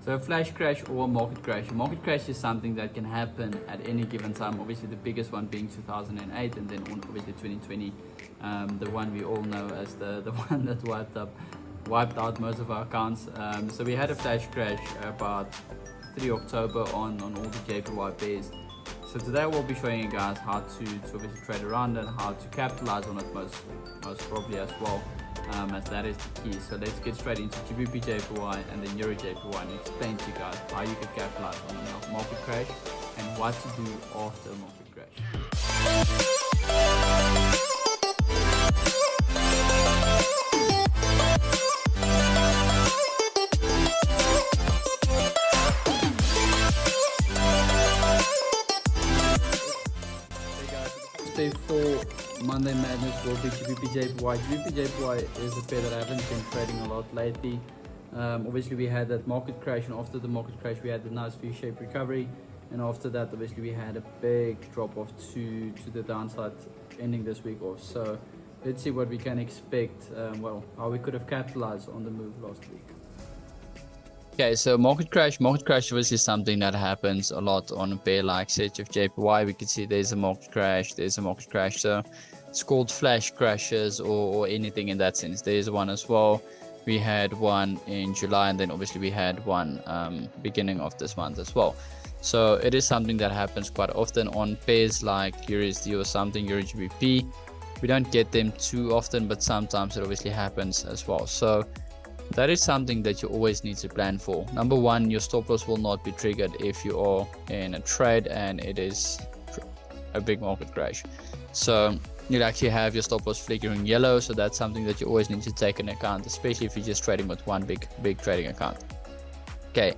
So a flash crash or a market crash. A market crash is something that can happen at any given time. Obviously the biggest one being 2008, and then obviously 2020, the one we all know as the one that wiped out most of our accounts. So we had a flash crash about 3 October on all the JPY pairs. So today we'll be showing you guys how to obviously trade around and how to capitalize on it most probably as well, as that is the key. So let's get straight into GBP JPY and then Euro JPY and explain to you guys how you can capitalize on a market crash and what to do after a market crash. For Monday Madness will be GBP JPY. GBP JPY is a pair that I haven't been trading a lot lately. Obviously we had that market crash, and after the market crash we had the nice V-shaped recovery, and after that obviously we had a big drop off to the downside, ending this week off. So let's see what we can expect, how we could have capitalized on the move last week. Okay, so market crash obviously is something that happens a lot on a pair like CHF-JPY. We can see there's a market crash, so it's called flash crashes or anything in that sense. There's one as well. We had one in July, and then obviously we had one beginning of this month as well. So it is something that happens quite often on pairs like USD or something, Euro GBP. We don't get them too often, but sometimes it obviously happens as well. So that is something that you always need to plan for. Number one, your stop loss will not be triggered if you are in a trade and it is a big market crash. So you'll actually have your stop loss flickering yellow. So that's something that you always need to take into account, especially if you're just trading with one big trading account. Okay,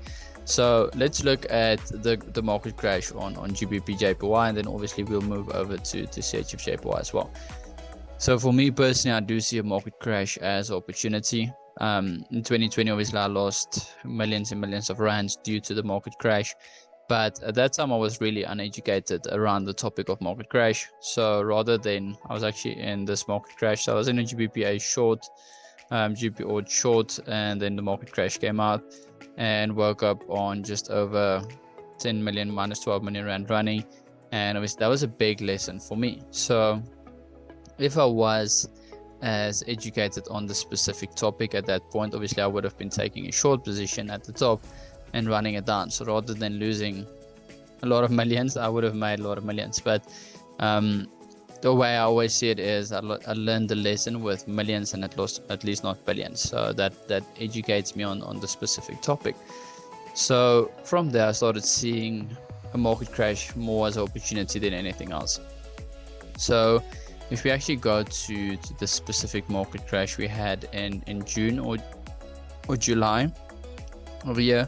so let's look at the market crash on GBP JPY, and then obviously we'll move over to CHF JPY as well. So for me personally, I do see a market crash as opportunity. In 2020, obviously I lost millions and millions of rands due to the market crash, but at that time I was really uneducated around the topic of market crash. So rather than, I was actually in this market crash, so I was in a GBPA short, GBP odd short, and then the market crash came out and woke up on just over 10 million minus 12 million rand running, and obviously that was a big lesson for me. So if I was as educated on the specific topic at that point, obviously I would have been taking a short position at the top and running it down. So rather than losing a lot of millions, I would have made a lot of millions. But the way I always see it is I learned the lesson with millions and at least not billions. So that educates me on the specific topic. So from there I started seeing a market crash more as an opportunity than anything else. So if we actually go to the specific market crash we had in June or July over here,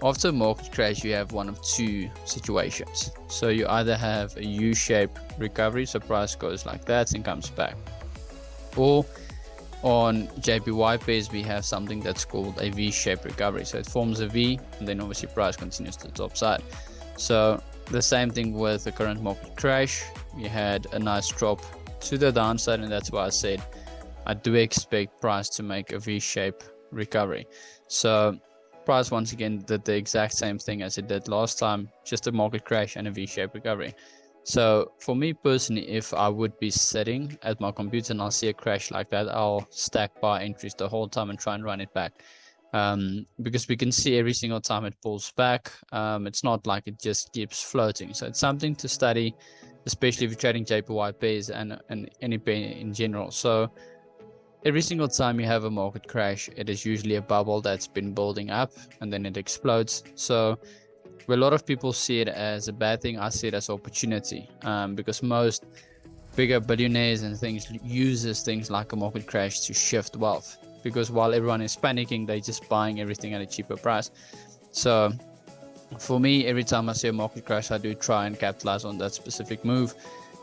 after a market crash you have one of two situations. So you either have a U-shaped recovery, so price goes like that and comes back, or on JPY pairs we have something that's called a V-shaped recovery. So it forms a V and then obviously price continues to the top side. So the same thing with the current market crash. We had a nice drop to the downside, and that's why I said I do expect price to make a V-shaped recovery. So price once again did the exact same thing as it did last time, just a market crash and a V-shaped recovery. So for me personally, if I would be sitting at my computer and I'll see a crash like that, I'll stack buy entries the whole time and try and run it back, because we can see every single time it pulls back. It's not like it just keeps floating. So it's something to study, especially if you're trading JPY pairs and any pair in general. So every single time you have a market crash, it is usually a bubble that's been building up and then it explodes. So where a lot of people see it as a bad thing, I see it as opportunity, because most bigger billionaires and things uses things like a market crash to shift wealth, because while everyone is panicking, they're just buying everything at a cheaper price. So for me, every time I see a market crash, I do try and capitalize on that specific move.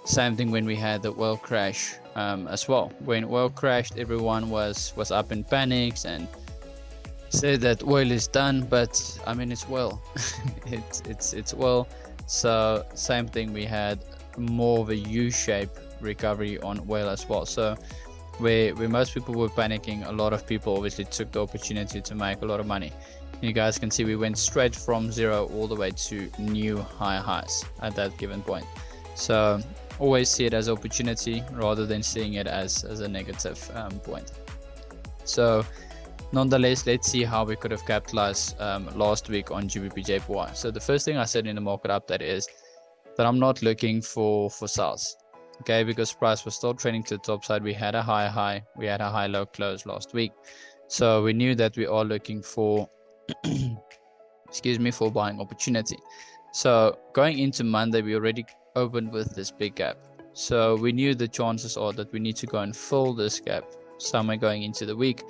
Same thing when we had the oil crash as well. When oil crashed, everyone was up in panics and said that oil is done, but I mean it's oil. it's oil. So same thing, we had more of a U-shaped recovery on oil as well. So where most people were panicking, a lot of people obviously took the opportunity to make a lot of money. You guys can see we went straight from 0 all the way to new high highs at that given point. So always see it as opportunity rather than seeing it as a negative point. So nonetheless, let's see how we could have capitalized last week on GBP/JPY. So the first thing I said in the market update is that I'm not looking for sells, okay, because price was still trending to the top side. We had a high, we had a high-low close last week, so we knew that we are looking for excuse me, for buying opportunity. So going into Monday, we already opened with this big gap, so we knew the chances are that we need to go and fill this gap somewhere going into the week.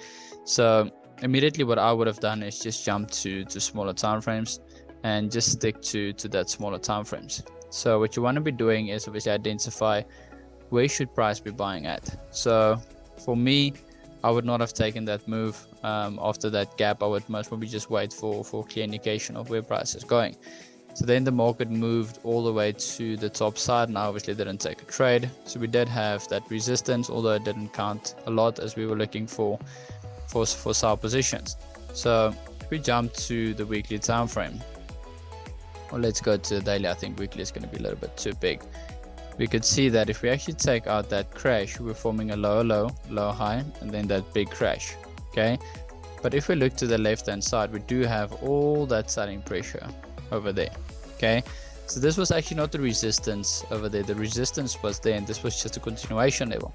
So immediately what I would have done is just jump to smaller time frames and just stick to that smaller time frames. So what you want to be doing is obviously identify where should price be buying at. So for me, I would not have taken that move after that gap. I would most probably just wait for clear indication of where price is going. So then the market moved all the way to the top side, and I obviously didn't take a trade. So we did have that resistance, although it didn't count a lot as we were looking for sell positions. So if we jump to the weekly time frame, or let's go to the daily. I think weekly is going to be a little bit too big. We could see that if we actually take out that crash, we're forming a low low, low high, and then that big crash. Okay, but if we look to the left hand side, we do have all that selling pressure over there. Okay, so this was actually not the resistance over there. The resistance was there, and this was just a continuation level.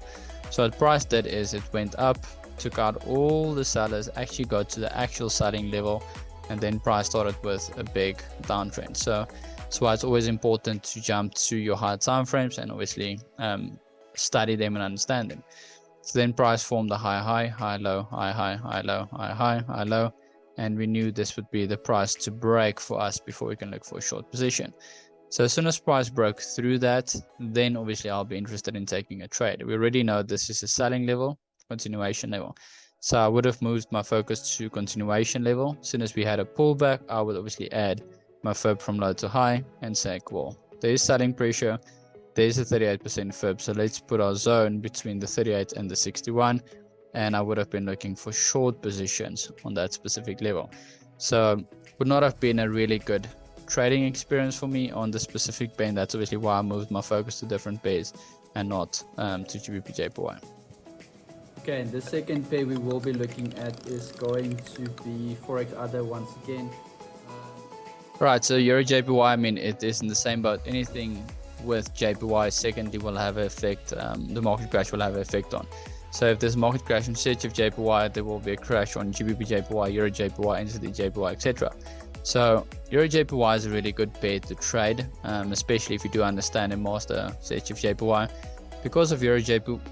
So what price did is it went up, took out all the sellers, actually got to the actual selling level, and then price started with a big downtrend. So that's why it's always important to jump to your higher time frames and obviously study them and understand them. So then price formed a high low, high low, high low, and we knew this would be the price to break for us before we can look for a short position. So as soon as price broke through that, then obviously I'll be interested in taking a trade. We already know this is a selling level, continuation level. So I would have moved my focus to continuation level. As soon as we had a pullback, I would obviously add my fib from low to high and say, well, there's selling pressure, there's a 38% fib, so let's put our zone between the 38 and the 61, and I would have been looking for short positions on that specific level. So would not have been a really good trading experience for me on the specific pair. That's obviously why I moved my focus to different pairs and not to GBP/JPY. Okay, and the second pair we will be looking at is going to be Forex Other once again. Right, so Euro JPY, I mean, it is in the same boat. Anything with JPY secondly will have an effect, the market crash will have an effect on. So if there's a market crash in search of JPY, there will be a crash on GBP/JPY, Euro JPY, NZD JPY, etc. So Euro JPY is a really good pair to trade, especially if you do understand and master search of JPY. Because of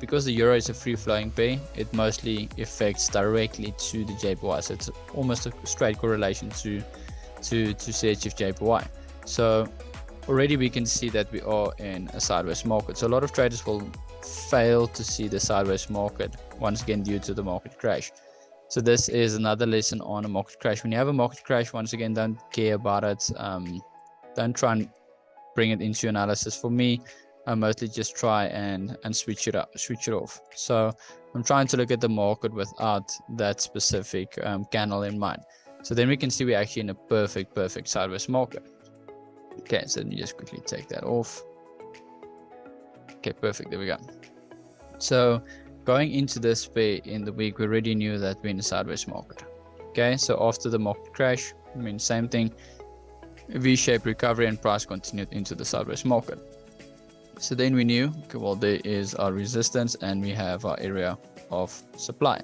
because the euro is a free-flowing pair, it mostly affects directly to the JPY. So it's almost a straight correlation to search of JPY. So already we can see that we are in a sideways market. So a lot of traders will fail to see the sideways market once again due to the market crash. So this is another lesson on a market crash. When you have a market crash, once again, don't care about it. Don't try and bring it into analysis. For me, I mostly just try and switch it off. So I'm trying to look at the market without that specific candle in mind. So then we can see we're actually in a perfect sideways market. Okay, so let me just quickly take that off. Okay, perfect, there we go. So going into this pair in the week, we already knew that we're in a sideways market. Okay, so after the market crash, I mean, same thing, V-shaped recovery and price continued into the sideways market. So then we knew, okay, well, there is our resistance and we have our area of supply.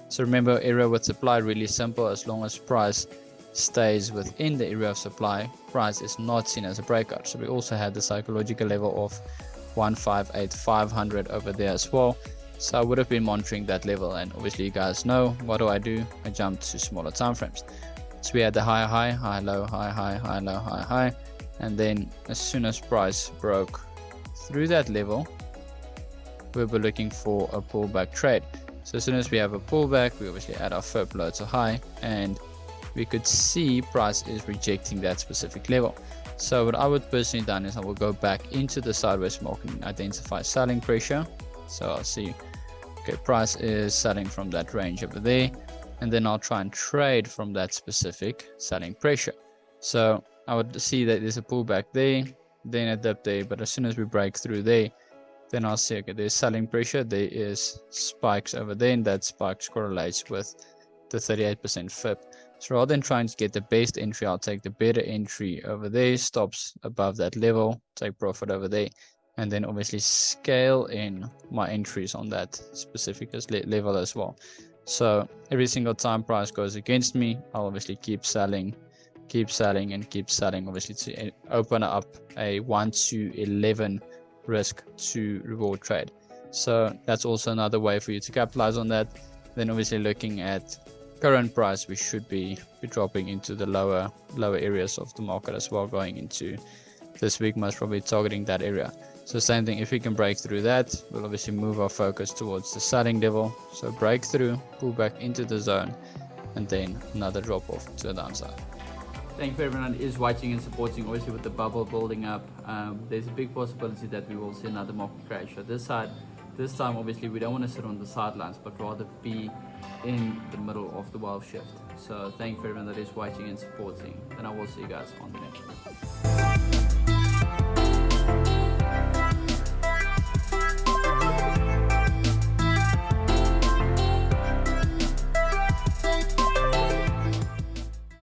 So remember, area with supply, really simple. As long as price stays within the area of supply, price is not seen as a breakout. So we also had the psychological level of 158,500 over there as well. So I would have been monitoring that level, and obviously you guys know what do? I jump to smaller time frames. So we had the high low, high low, high, and then as soon as price broke through that level, we were looking for a pullback trade. So as soon as we have a pullback, we obviously add our fib low to high, and we could see price is rejecting that specific level. So what I would personally done is I will go back into the sideways market and identify selling pressure. So I'll see, okay, price is selling from that range over there, and then I'll try and trade from that specific selling pressure. So I would see that there's a pullback there, then a dip there, but as soon as we break through there, then I'll see, okay, there's selling pressure, there is spikes over there, and that spikes correlates with the 38% FIP. So rather than trying to get the best entry, I'll take the better entry over there, stops above that level, take profit over there, and then obviously scale in my entries on that specific level as well. So every single time price goes against me, I'll obviously keep selling and keep selling, obviously to open up a 1 to 11 risk to reward trade. So that's also another way for you to capitalize on that. Then obviously looking at current price, we should be dropping into the lower areas of the market as well, going into this week, most probably targeting that area. So same thing, if we can break through that, we'll obviously move our focus towards the selling level. So break through, pull back into the zone, and then another drop off to the downside. Thank you for everyone that is watching and supporting. Obviously with the bubble building up, there's a big possibility that we will see another market crash. So this time obviously we don't want to sit on the sidelines, but rather be in the middle of the wild shift. So thank you for everyone that is watching and supporting, and I will see you guys on the next one.